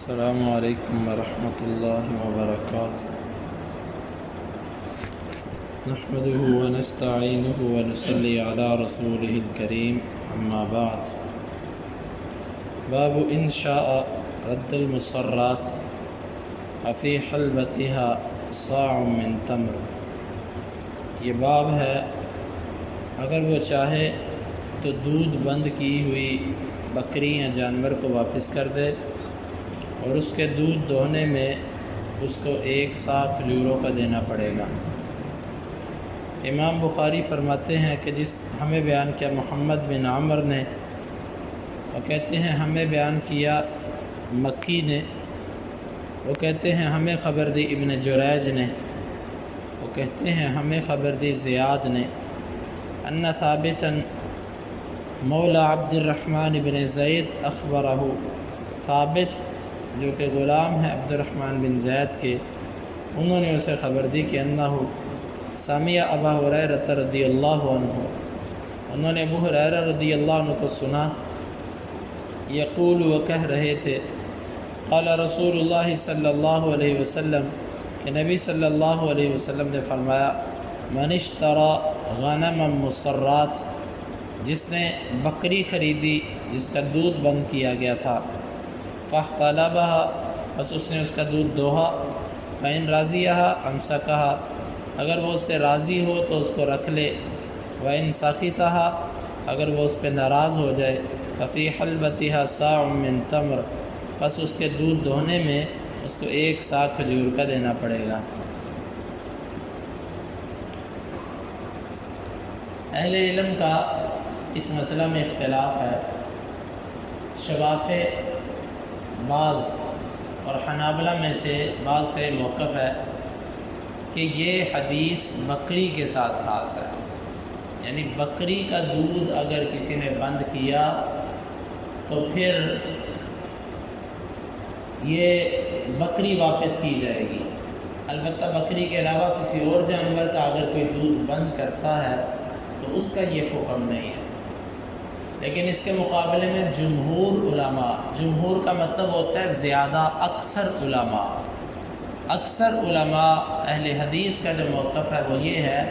السلام علیکم ورحمۃ اللہ وبرکاتہ نحمده ونستعینه ونصلی علی رسوله الکریم اما بعد باب ان شاء رد المصرات فی حلبتها صاع من تمر۔ یہ باب ہے اگر وہ چاہے تو دودھ بند کی ہوئی بکری یا جانور کو واپس کر دے اور اس کے دودھ دوہنے میں اس کو 1 صاع کھجوروں کا دینا پڑے گا۔ امام بخاری فرماتے ہیں کہ ہمیں بیان کیا محمد بن عمر نے، وہ کہتے ہیں ہمیں بیان کیا مکی نے، وہ کہتے ہیں ہمیں خبر دی ابن جریج نے، وہ کہتے ہیں ہمیں خبر دی زیاد نے، ان ثابتا مولا عبد الرحمن بن زید اخبرہ، ثابت جو کہ غلام ہے عبد الرحمن بن زید کے، انہوں نے اسے خبر دی کہ انہ سمع ابا ہریرہ رضی اللہ عنہ، انہوں نے ابو ہریرہ رضی اللہ عنہ کو سنا، یقول وہ کہہ رہے تھے قال رسول اللہ صلی اللہ علیہ وسلم کہ نبی صلی اللہ علیہ وسلم نے فرمایا من اشترى غنما مصرات، جس نے بکری خریدی جس کا دودھ بند کیا گیا تھا، فاحتلبها، بس اس نے اس کا دودھ دوہا، فإن رضیها امسکها، اگر وہ اس سے راضی ہو تو اس کو رکھ لے، وإن سخطها، اگر وہ اس پہ ناراض ہو جائے، ففی حلبتها صاع من تمر، بس اس کے دودھ دوہنے میں اس کو 1 صاع کھجور کا دینا پڑے گا۔ اہل علم کا اس مسئلہ میں اختلاف ہے، شوافع بعض اور حنابلہ میں سے بعض کا یہ موقف ہے کہ یہ حدیث بکری کے ساتھ خاص ہے، یعنی بکری کا دودھ اگر کسی نے بند کیا تو پھر یہ بکری واپس کی جائے گی، البتہ بکری کے علاوہ کسی اور جانور کا اگر کوئی دودھ بند کرتا ہے تو اس کا یہ حکم نہیں ہے۔ لیکن اس کے مقابلے میں جمہور علماء، جمہور کا مطلب ہوتا ہے زیادہ، اکثر علماء اہل حدیث کا جو موقف ہے وہ یہ ہے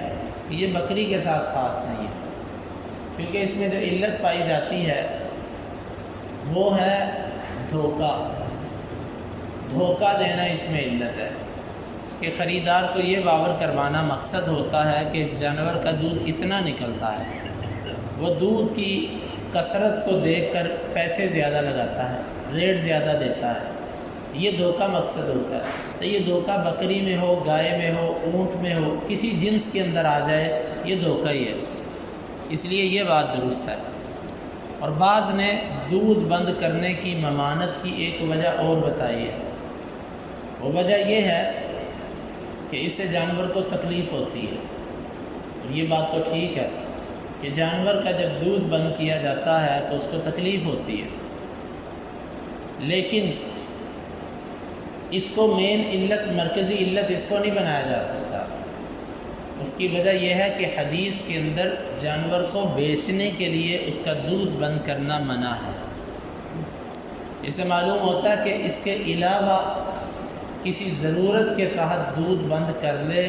کہ یہ بکری کے ساتھ خاص نہیں ہے، کیونکہ اس میں جو علت پائی جاتی ہے وہ ہے دھوکہ دینا، اس میں علت ہے کہ خریدار کو یہ باور کروانا مقصد ہوتا ہے کہ اس جانور کا دودھ اتنا نکلتا ہے، وہ دودھ کی کثرت کو دیکھ کر پیسے زیادہ لگاتا ہے، ریٹ زیادہ دیتا ہے، یہ دھوکہ مقصد ہوتا ہے۔ تو یہ دھوکہ بکری میں ہو، گائے میں ہو، اونٹ میں ہو، کسی جنس کے اندر آ جائے یہ دھوکہ ہی ہے، اس لیے یہ بات درست ہے۔ اور بعض نے دودھ بند کرنے کی ممانعت کی ایک وجہ اور بتائی ہے، وہ وجہ یہ ہے کہ اس سے جانور کو تکلیف ہوتی ہے، اور یہ بات تو ٹھیک ہے کہ جانور کا جب دودھ بند کیا جاتا ہے تو اس کو تکلیف ہوتی ہے، لیکن اس کو مین علت، مرکزی علت اس کو نہیں بنایا جا سکتا۔ اس کی وجہ یہ ہے کہ حدیث کے اندر جانور کو بیچنے کے لیے اس کا دودھ بند کرنا منع ہے۔ اسے معلوم ہوتا ہے کہ اس کے علاوہ کسی ضرورت کے تحت دودھ بند کر لے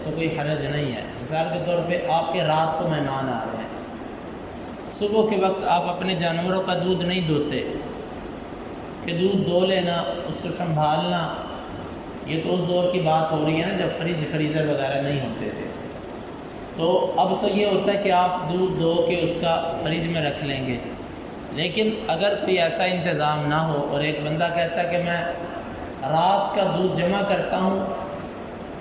تو کوئی حرج نہیں ہے۔ مثال کے طور پہ آپ کے رات کو مہمان آ رہے ہیں، صبح کے وقت آپ اپنے جانوروں کا دودھ نہیں دوتے کہ دودھ دو لینا، اس کو سنبھالنا، یہ تو اس دور کی بات ہو رہی ہے نا جب فریزر وغیرہ نہیں ہوتے تھے، تو اب تو یہ ہوتا ہے کہ آپ دودھ دو کے اس کا فریج میں رکھ لیں گے۔ لیکن اگر کوئی ایسا انتظام نہ ہو اور ایک بندہ کہتا ہے کہ میں رات کا دودھ جمع کرتا ہوں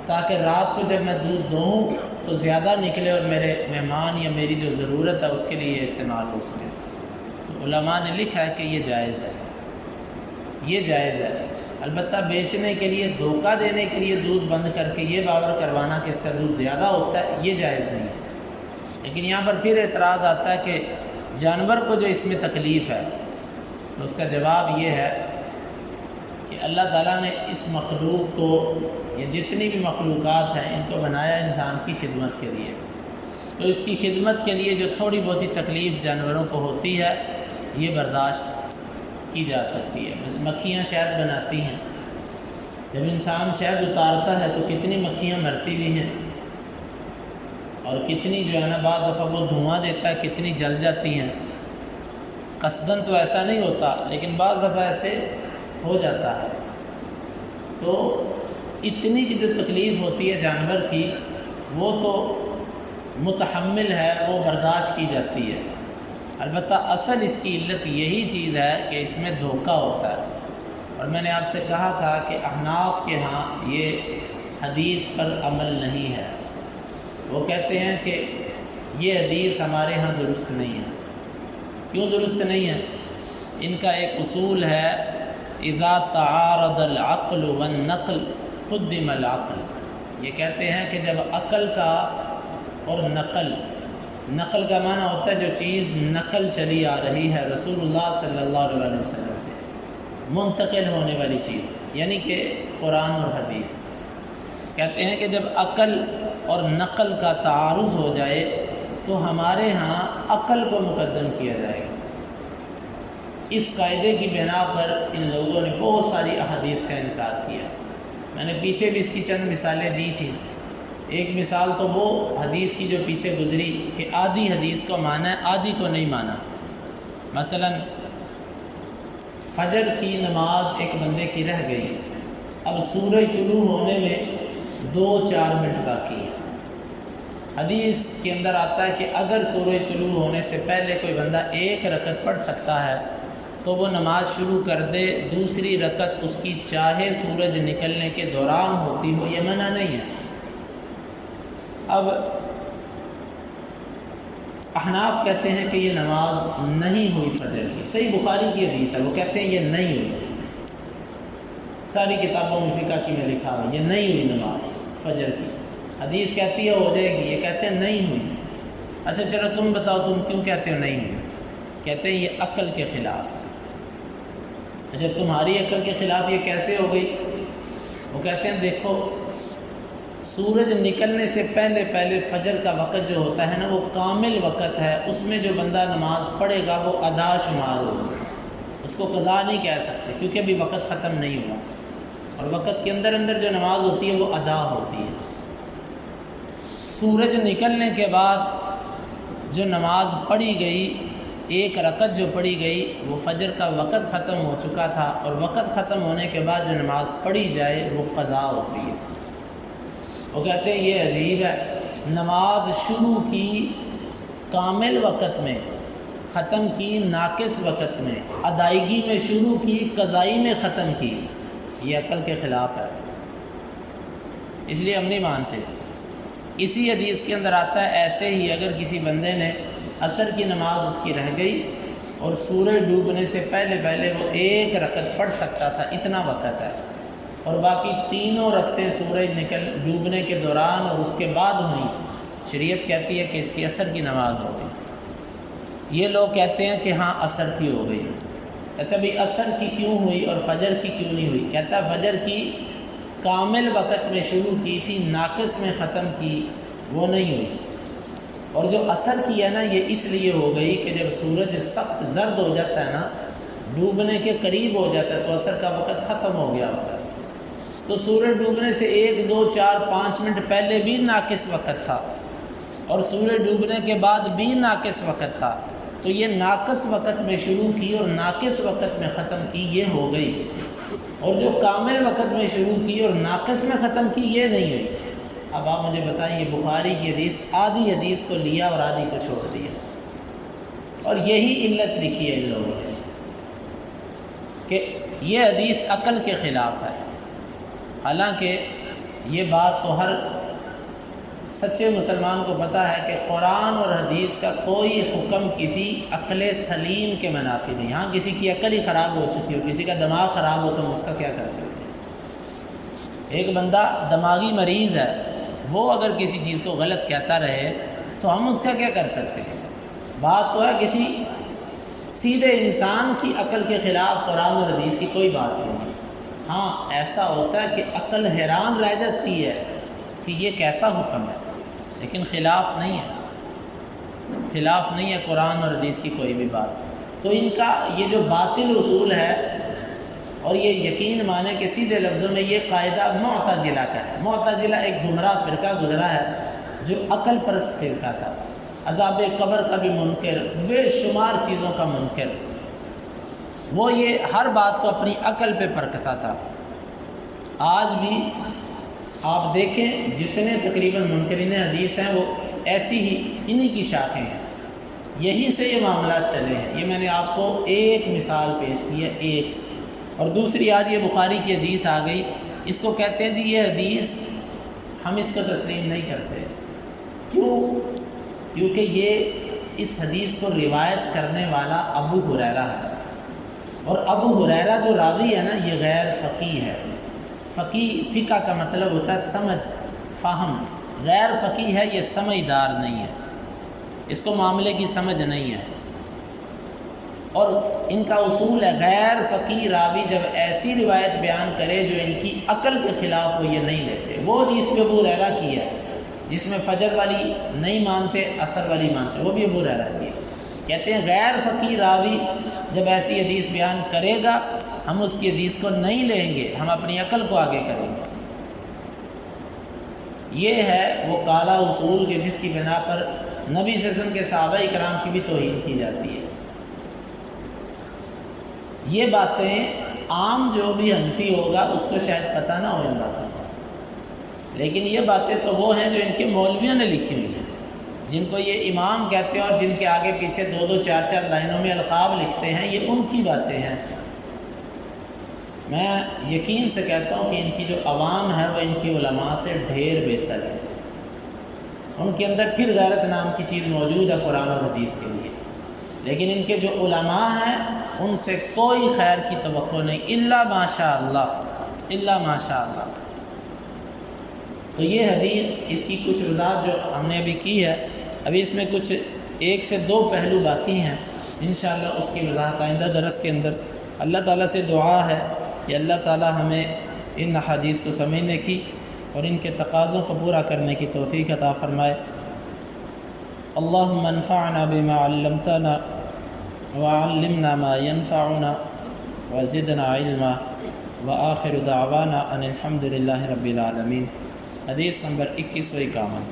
تاکہ رات کو جب میں دودھ دوں تو زیادہ نکلے اور میرے مہمان یا میری جو ضرورت ہے اس کے لیے یہ استعمال ہو سکے، تو علماء نے لکھا ہے کہ یہ جائز ہے، یہ جائز ہے۔ البتہ بیچنے کے لیے، دھوکہ دینے کے لیے دودھ بند کر کے یہ باور کروانا کہ اس کا دودھ زیادہ ہوتا ہے، یہ جائز نہیں ہے۔ لیکن یہاں پر پھر اعتراض آتا ہے کہ جانور کو جو اس میں تکلیف ہے، تو اس کا جواب یہ ہے کہ اللہ تعالیٰ نے اس مخلوق کو، یہ جتنی بھی مخلوقات ہیں ان کو بنایا انسان کی خدمت کے لیے، تو اس کی خدمت کے لیے جو تھوڑی بہت تکلیف جانوروں کو ہوتی ہے یہ برداشت کی جا سکتی ہے۔ مکھیاں شہد بناتی ہیں، جب انسان شہد اتارتا ہے تو کتنی مکھیاں مرتی بھی ہیں، اور کتنی جو ہے نا بعض دفعہ وہ دھواں دیتا ہے، کتنی جل جاتی ہیں۔ قصداً تو ایسا نہیں ہوتا، لیکن بعض دفعہ ایسے ہو جاتا ہے۔ تو اتنی کی جو تکلیف ہوتی ہے جانور کی، وہ تو متحمل ہے، وہ برداشت کی جاتی ہے۔ البتہ اصل اس کی علت یہی چیز ہے کہ اس میں دھوکہ ہوتا ہے۔ اور میں نے آپ سے کہا تھا کہ احناف کے ہاں یہ حدیث پر عمل نہیں ہے۔ وہ کہتے ہیں کہ یہ حدیث ہمارے ہاں درست نہیں ہے۔ کیوں درست نہیں ہے؟ ان کا ایک اصول ہے، اذا تعارض العقل والنقل قدم العقل۔ یہ کہتے ہیں کہ جب عقل کا اور نقل کا معنی ہوتا ہے جو چیز نقل چلی آ رہی ہے رسول اللہ صلی اللہ علیہ وسلم سے، منتقل ہونے والی چیز، یعنی کہ قرآن اور حدیث۔ کہتے ہیں کہ جب عقل اور نقل کا تعارض ہو جائے تو ہمارے ہاں عقل کو مقدم کیا جائے گا۔ اس قاعدے کی بنا پر ان لوگوں نے بہت ساری احادیث کا انکار کیا۔ میں نے پیچھے بھی اس کی چند مثالیں دی تھیں۔ ایک مثال تو وہ حدیث کی جو پیچھے گزری کہ آدھی حدیث کو مانا ہے، آدھی کو نہیں مانا۔ مثلا فجر کی نماز ایک بندے کی رہ گئی، اب سورج طلوع ہونے میں 2-4 منٹ باقی ہے۔ حدیث کے اندر آتا ہے کہ اگر سورج طلوع ہونے سے پہلے کوئی بندہ 1 رکعت پڑھ سکتا ہے تو وہ نماز شروع کر دے، دوسری رکعت اس کی چاہے سورج نکلنے کے دوران ہوتی ہو، یہ منع نہیں ہے۔ اب احناف کہتے ہیں کہ یہ نماز نہیں ہوئی فجر کی، صحیح بخاری کی حدیث ہے، وہ کہتے ہیں یہ نہیں ہوئی، ساری کتابوں میں فقہ کی میں لکھا ہوا یہ نہیں ہوئی نماز فجر کی۔ حدیث کہتی ہے ہو جائے گی، یہ کہتے ہیں نہیں ہوئی۔ اچھا چلو تم بتاؤ تم کیوں کہتے ہو نہیں ہوئی؟ کہتے ہیں یہ عقل کے خلاف۔ اچھا تمہاری عقل کے خلاف یہ کیسے ہو گئی؟ وہ کہتے ہیں دیکھو، سورج نکلنے سے پہلے فجر کا وقت جو ہوتا ہے نا وہ کامل وقت ہے، اس میں جو بندہ نماز پڑھے گا وہ ادا شمار ہوگا، اس کو قضا نہیں کہہ سکتے کیونکہ ابھی وقت ختم نہیں ہوا، اور وقت کے اندر جو نماز ہوتی ہے وہ ادا ہوتی ہے۔ سورج نکلنے کے بعد جو نماز پڑھی گئی، 1 رکعت جو پڑھی گئی، وہ فجر کا وقت ختم ہو چکا تھا، اور وقت ختم ہونے کے بعد جو نماز پڑھی جائے وہ قضا ہوتی ہے۔ وہ کہتے ہیں یہ عجیب ہے، نماز شروع کی کامل وقت میں، ختم کی ناقص وقت میں، ادائیگی میں شروع کی قضائی میں ختم کی، یہ عقل کے خلاف ہے، اس لیے ہم نہیں مانتے۔ اسی حدیث کے اندر آتا ہے ایسے ہی اگر کسی بندے نے عصر کی نماز اس کی رہ گئی اور سورج ڈوبنے سے پہلے وہ 1 رکعت پڑھ سکتا تھا، اتنا وقت ہے، اور باقی 3 رکعتیں سورج ڈوبنے کے دوران اور اس کے بعد ہوئیں، شریعت کہتی ہے کہ اس کی عصر کی نماز ہو گئی۔ یہ لوگ کہتے ہیں کہ ہاں عصر کی ہو گئی۔ اچھا بھئی عصر کی کیوں ہوئی اور فجر کی کیوں نہیں ہوئی؟ کہتا ہے فجر کی کامل وقت میں شروع کی تھی، ناقص میں ختم کی، وہ نہیں ہوئی، اور جو عصر کی ہے نا یہ اس لیے ہو گئی کہ جب سورج سخت زرد ہو جاتا ہے نا، ڈوبنے کے قریب ہو جاتا ہے تو عصر کا وقت ختم ہو گیا ہوتا ہے، تو سورج ڈوبنے سے 1 2 4 5 منٹ پہلے بھی ناقص وقت تھا، اور سورج ڈوبنے کے بعد بھی ناقص وقت تھا، تو یہ ناقص وقت میں شروع کی اور ناقص وقت میں ختم کی، یہ ہو گئی، اور جو کامل وقت میں شروع کی اور ناقص میں ختم کی یہ نہیں ہوئی۔ اب آپ مجھے بتائیں، یہ بخاری کی حدیث آدھی حدیث کو لیا اور آدھی کو چھوڑ دیا، اور یہی علت لکھی ہے ان لوگوں نے کہ یہ حدیث عقل کے خلاف ہے۔ حالانکہ یہ بات تو ہر سچے مسلمان کو پتہ ہے کہ قرآن اور حدیث کا کوئی حکم کسی عقل سلیم کے منافی نہیں۔ ہاں کسی کی عقل ہی خراب ہو چکی ہو، کسی کا دماغ خراب ہو تو ہم اس کا کیا کر سکتے ہیں؟ ایک بندہ دماغی مریض ہے، وہ اگر کسی چیز کو غلط کہتا رہے تو ہم اس کا کیا کر سکتے ہیں؟ بات تو ہے کسی سیدھے انسان کی عقل کے خلاف قرآن اور حدیث کی کوئی بات نہیں۔ ہاں ایسا ہوتا ہے کہ عقل حیران رہ جاتی ہے کہ یہ کیسا حکم ہے، لیکن خلاف نہیں ہے قرآن اور حدیث کی کوئی بھی بات۔ تو ان کا یہ جو باطل اصول ہے اور یہ یقین مانے کے سیدھے لفظوں میں یہ قاعدہ معتزلہ کا ہے۔ معتزلہ ایک گمراہ فرقہ گزرا ہے جو عقل پرست فرقہ تھا، عذاب قبر کا بھی منکر، بے شمار چیزوں کا منکر۔ وہ یہ ہر بات کو اپنی عقل پہ پرکھتا تھا۔ آج بھی آپ دیکھیں جتنے تقریباً منکرین حدیث ہیں وہ ایسی ہی انہی کی شاخیں ہیں، یہیں سے یہ معاملات چلے ہیں۔ یہ میں نے آپ کو ایک مثال پیش کی ہے، ایک۔ اور دوسری آج یہ بخاری کی حدیث آ گئی، اس کو کہتے ہیں جی یہ حدیث ہم اس کو تسلیم نہیں کرتے۔ کیوں؟ کیونکہ یہ اس حدیث کو روایت کرنے والا ابو ہریرہ ہے، اور ابو ہریرہ جو راوی ہے نا یہ غیر فقیہ ہے۔ فقہ کا مطلب ہوتا ہے سمجھ، فہم۔ غیر فقیہ ہے، یہ سمجھدار نہیں ہے، اس کو معاملے کی سمجھ نہیں ہے۔ اور ان کا اصول ہے غیر فقیہ راوی جب ایسی روایت بیان کرے جو ان کی عقل کے خلاف ہو یہ نہیں لیتے۔ وہ حدیث بھی ابو ہریرہ کی ہے جس میں فجر والی نہیں مانتے، عصر والی مانتے، وہ بھی ابو ہریرہ کی ہے۔ کہتے ہیں غیر فقیہ راوی جب ایسی حدیث بیان کرے گا ہم اس کی حدیث کو نہیں لیں گے، ہم اپنی عقل کو آگے کریں گے۔ یہ ہے وہ کالا اصول کہ جس کی بنا پر نبی صلی اللہ علیہ وسلم کے صحابہ کرام کی بھی توہین کی جاتی ہے۔ یہ باتیں عام جو بھی حنفی ہوگا اس کو شاید پتہ نہ ہو ان باتوں کا، لیکن یہ باتیں تو وہ ہیں جو ان کے مولویوں نے لکھی ہوئی ہیں، جن کو یہ امام کہتے ہیں اور جن کے آگے پیچھے 2-2 4-4 لائنوں میں القاب لکھتے ہیں، یہ ان کی باتیں ہیں۔ میں یقین سے کہتا ہوں کہ ان کی جو عوام ہے وہ ان کی علماء سے ڈھیر بہتر ہے۔ ان کے اندر پھر غیرت نام کی چیز موجود ہے قرآن اور حدیث کے لیے، لیکن ان کے جو علماء ہیں ان سے کوئی خیر کی توقع نہیں، الا ماشاء اللہ، الا ماشاء اللہ۔ تو یہ حدیث، اس کی کچھ وضاحت جو ہم نے ابھی کی ہے، ابھی اس میں کچھ 1 سے 2 پہلو باقی ہیں، انشاءاللہ اس کی وضاحت آئندہ درس کے اندر۔ اللہ تعالیٰ سے دعا ہے کہ اللہ تعالیٰ ہمیں ان حدیث کو سمجھنے کی اور ان کے تقاضوں کو پورا کرنے کی توفیق عطا فرمائے۔ اللہم انفعنا بما علمتنا وعلمنا ما ينفعنا وزدنا علما وآخر دعوانا ان الحمد للہ رب العالمین۔ حدیث نمبر 21 و 51۔